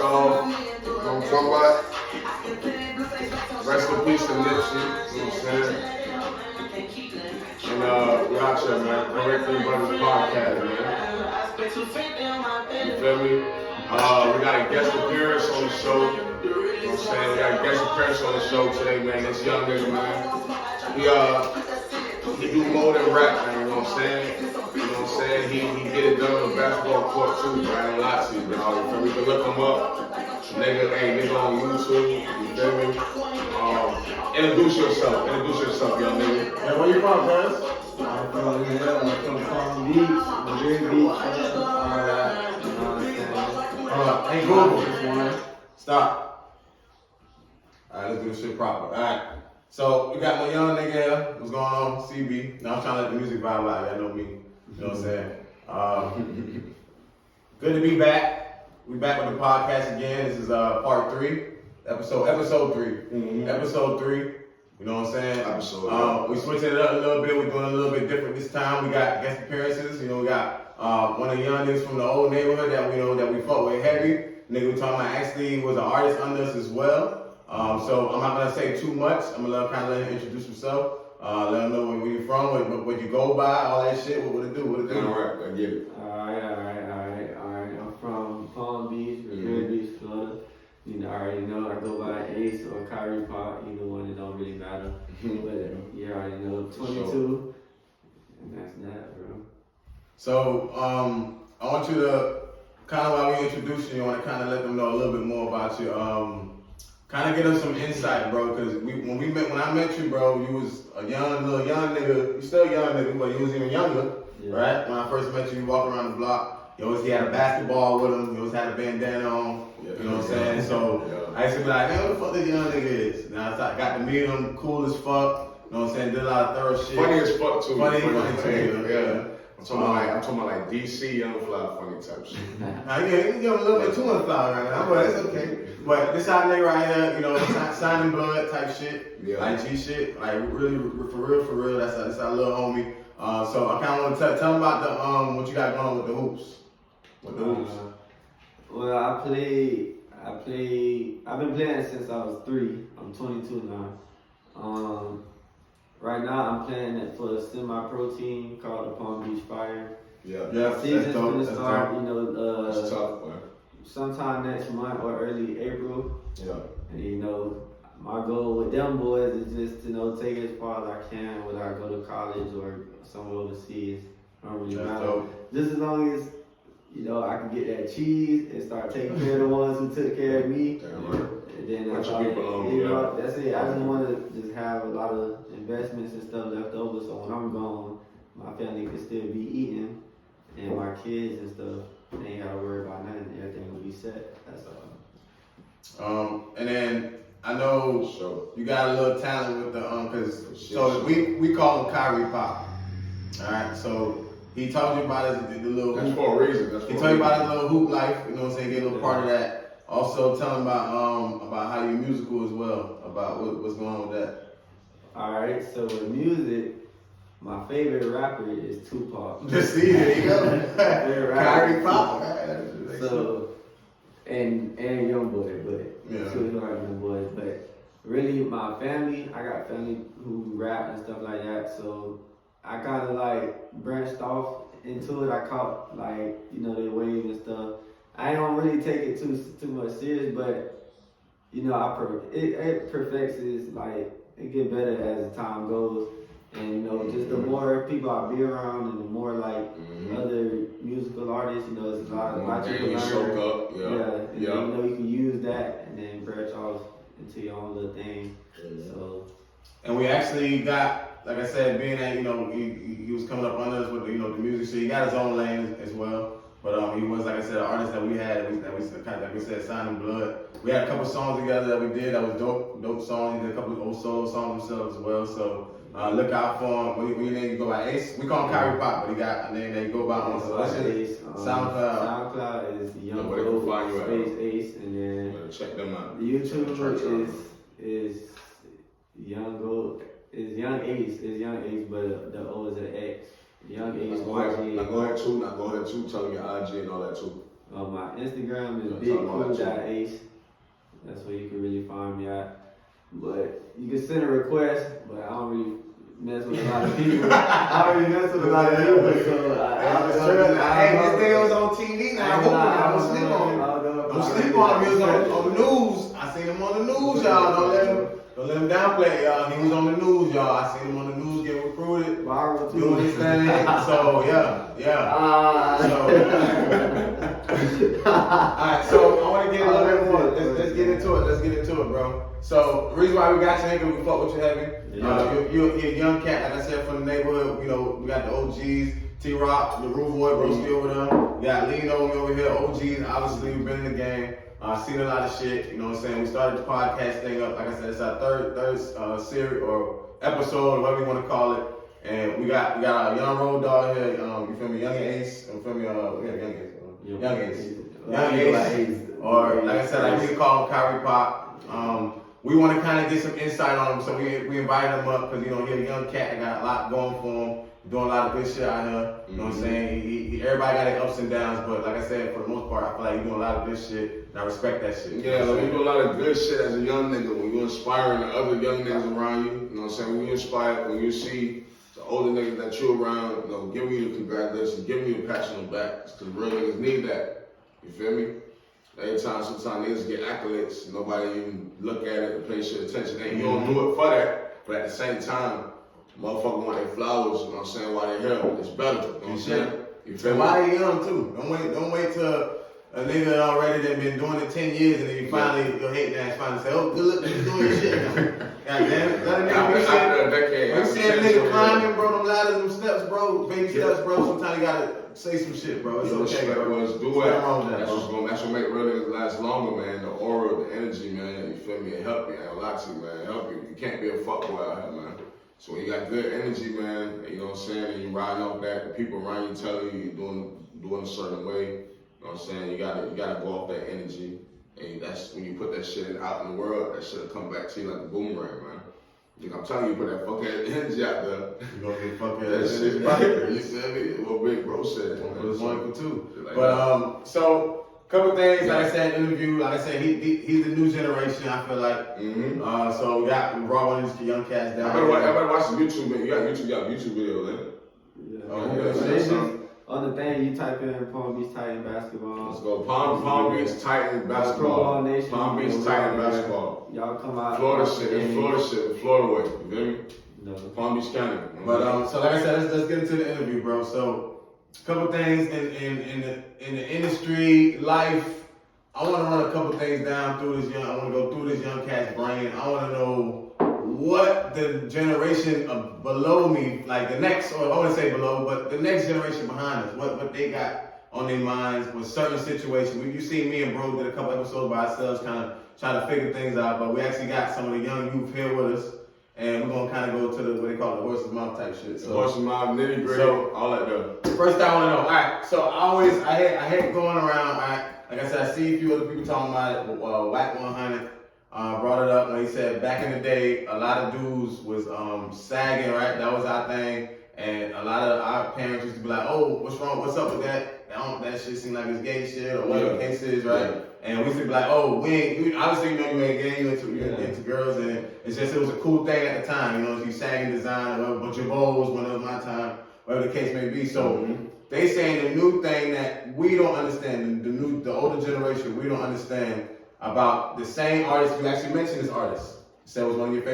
I'm talking about? Rest in peace to Nipsey, you know what I'm saying? And we're out here, man. Correctly Brothers Podcast, man. You feel me? We got a guest appearance on the show. You know what I'm saying? We got a guest appearance on the show today, man. This young nigga, man. He do more than rap, man, you know what I'm saying? You know what I'm saying? He get it done on the basketball court too, man. I ain't lie to you, dog. You feel me? You can look him up. Nigga on YouTube, you feel me? Introduce yourself, young nigga. Hey, where you from, guys? I'm from Palm Beach, Missouri Beach, Hey, Google. Stop. Alright, let's do this shit proper. Alright. So, we got my young nigga here. What's going on? CB. Now, I'm trying to let the music vibe out. Y'all know me. You know what I'm saying? Good to be back. We back with the podcast again. This is part 3. Episode 3. Mm-hmm. Episode 3. You know what I'm saying? We switching it up a little bit. We're doing a little bit different this time. We got guest appearances. You know, we got one of the young niggas from the old neighborhood that we know that we fuck with heavy. Nigga we talking about actually was an artist under us as well. So I'm not gonna say too much. I'm gonna kind of let him introduce himself. Let him know where you're from, what you go by, all that shit. What it do? All right, I get it. Alright. I'm from Palm Beach, Missouri Beach, Florida. You know, I already know I go by Ace or Kyrie Pac, either one, it don't really matter. But you already know, 22, and that's that, bro. So I want you to kind of while we introduce you, I want to kind of let them know a little bit more about you. Kind of get them some insight, bro, because when I met you, bro, you was a little young nigga. You still a young nigga, but you was even younger, right? When I first met you, you walk around the block. He had a basketball with him. He always had a bandana on. You know what I'm saying? So I used to be like, man, what the fuck this young nigga is? And I got to meet him, cool as fuck. You know what I'm saying? Did a lot of thorough shit. Funny as fuck too. Funny too. Yeah. I'm talking about like DC Young Fly funny type shit. Now, you can give him a little bit too much flower right now, but it's okay. But this hot nigga right here, you know, signing blood type shit, like G shit, like really for real. That's our little homie. So I kind of want to tell him about the what you got going on with the hoops. Well, I've been playing since I was 3. I'm 22 now. Right now I'm playing it for a semi-pro team called the Palm Beach Fire. Season's gonna start, you know, that's tough, man. Sometime next month or early April. Yeah. And you know, my goal with them boys is just to take it as far as I can, whether I go to college or somewhere overseas. I don't really matter. Just as long as I can get that cheese and start taking care of the ones who took care of me. Damn right. And then that's all, that's it. I just want to just have a lot of investments and stuff left over, so when I'm gone, my family can still be eating, and my kids and stuff, they ain't gotta worry about nothing. Everything will be set. That's all. And then I know you got a little talent with the so we call him Kyrie Pac. All right, so he told you about the little. That's for a reason. He told you about his little hoop life. You know what I'm saying? Get a little part of that. Also, tell him about how you're musical as well. About what's going on with that. All right, so with music, my favorite rapper is Tupac. Just see, there you go. Kyrie Pac. So, and Youngboy, but two young boys. But really, my family, I got family who rap and stuff like that. So I kind of like branched off into it. I caught their wave and stuff. I don't really take it too much serious, but it perfects it. Like it get better as the time goes, and just the more people I be around, and the more other musical artists, it's a lot you can learn. You can use that and then branch off into your own little thing. So, and we actually got, like I said, being that he was coming up under us with the music shit. He got his own lane as well. But he was, like I said, an artist that we had, that we kind of, like we said, signing blood. We had a couple songs together that we did that was dope songs. He did a couple of old solo songs himself as well. So look out for him. When your name you go by Ace, we call him Kyrie Pac, but he got a name that you go by on Ace. SoundCloud is Young Space Ace, and then check them out. YouTube is Young Gold. It's Young Ace. It's Young Ace, but the O is an X. Young Ace. Now go ahead too. Tell them your IG and all that too. My Instagram is bigcool.ace. That's where you can really find me at. But you can send a request, but I don't really mess with a lot of people. I don't really mess with a lot of people, so hey, this nigga was on TV now. Don't sleep on him. Don't sleep on him. He was on the news. I seen him on the news, y'all. Don't let him downplay, y'all. He was on the news, y'all. I seen him on the news getting recruited, doing his thing. So yeah. Alright, so I want to get a little bit more. Let's get into it. Let's get into it, bro. So the reason why we got you, nigga, we fuck with you heavy. You're a young cat, like I said, from the neighborhood. You know, we got the OGs, T-Rock, the Rude Boy, bro, still with them. We got Lino over here, OGs. Obviously, we've been in the game. Seen a lot of shit. You know what I'm saying? We started the podcast thing up. Like I said, it's our third series or episode, whatever you want to call it. And we got our young road dog here. You feel me? Young Ace. You feel me? We have Young Ace. Young Ace. Or like I said, like we call him Kyrie Pac. We want to kind of get some insight on him, so we invited him up because, you know, he's a young cat that got a lot going for him, doing a lot of good shit out here. You know what I'm saying? Everybody got their ups and downs, but like I said, for the most part, I feel like he's doing a lot of good shit, and I respect that shit. Yeah, like, we do a lot of good shit as a young nigga. When you inspiring the other young niggas around you, you know what I'm saying? When you inspire, when you see the older niggas that you around, you know, giving you the congratulations, giving you the pat on the back, because real niggas need that. You feel me? Sometimes niggas get accolades, nobody even look at it and pay shit attention. And you don't do it for that, but at the same time, motherfuckers want their flowers, you know what I'm saying, while they're here. It's better, you know what I'm saying? You feel me? Why they young too? Don't wait till a nigga already that been doing it 10 years and then you finally, your hating ass finally say, oh, good look, he's doing this shit now. God damn it. Let a nigga be saying, we see a nigga climbing, bro, them ladders, them steps, bro, baby steps, bro. Sometimes you gotta say some shit, bro. It's okay, bro. Do it. That's what make real niggas last longer, man. The aura, the energy, man. You feel me? It help you. A lot to man. It help you. You can't be a fuckboy out here, man. So when you got good energy, man, you know what I'm saying, and you riding off that, the people around you telling you you're doing a certain way, you know what I'm saying, you gotta go off that energy, and that's when you put that shit out in the world, that shit'll come back to you like a boomerang, man. I'm telling you, put that fuck ass energy out there. You gonna get fuck ass energy. You feel me? What Big Bro said. It's wonderful too. But so couple things, like I said, interview. Like I said, he's the new generation. I feel like. So we brought one of these young cats down. Everybody watch the YouTube video. You got YouTube video, man. On the thing, you type in Palm Beach Titan basketball. Let's go. Palm Beach Titan basketball. Nation, Palm Beach Titan basketball. Y'all come out. Florida shit, Florida way. You feel me? No. Palm Beach County. But so like I said, let's get into the interview, bro. So couple things in the industry life. I want to run a couple things down through this young. I want to go through this young cat's brain. I want to know what the generation below me, like the next, or I wouldn't say below, but the next generation behind us, what they got on their minds with certain situations. You see me and bro did a couple episodes by ourselves, kind of trying to figure things out, but we actually got some of the young youth here with us. And we're gonna kind of go to the what they call the horse's mouth type shit. So, horse's mouth, nitty gritty, all that stuff. First, I want to know. All right, so I hate going around. All right, like I said, I see a few other people talking about it. Whack 100 brought it up when he said back in the day, a lot of dudes was sagging. Right, that was our thing, and a lot of our parents used to be like, "Oh, what's wrong? What's up with that? That shit seems like it's gay shit or whatever the case is, right?" Yeah. And we used to be like, "Oh, obviously you ain't gay, you into girls, and it was a cool thing at the time, you know, you sagging design or but your bows when it was my time, whatever the case may be." So they saying the new thing that we don't understand, the older generation, we don't understand about the same artist. You actually mentioned this artist. You said it was one of your favorite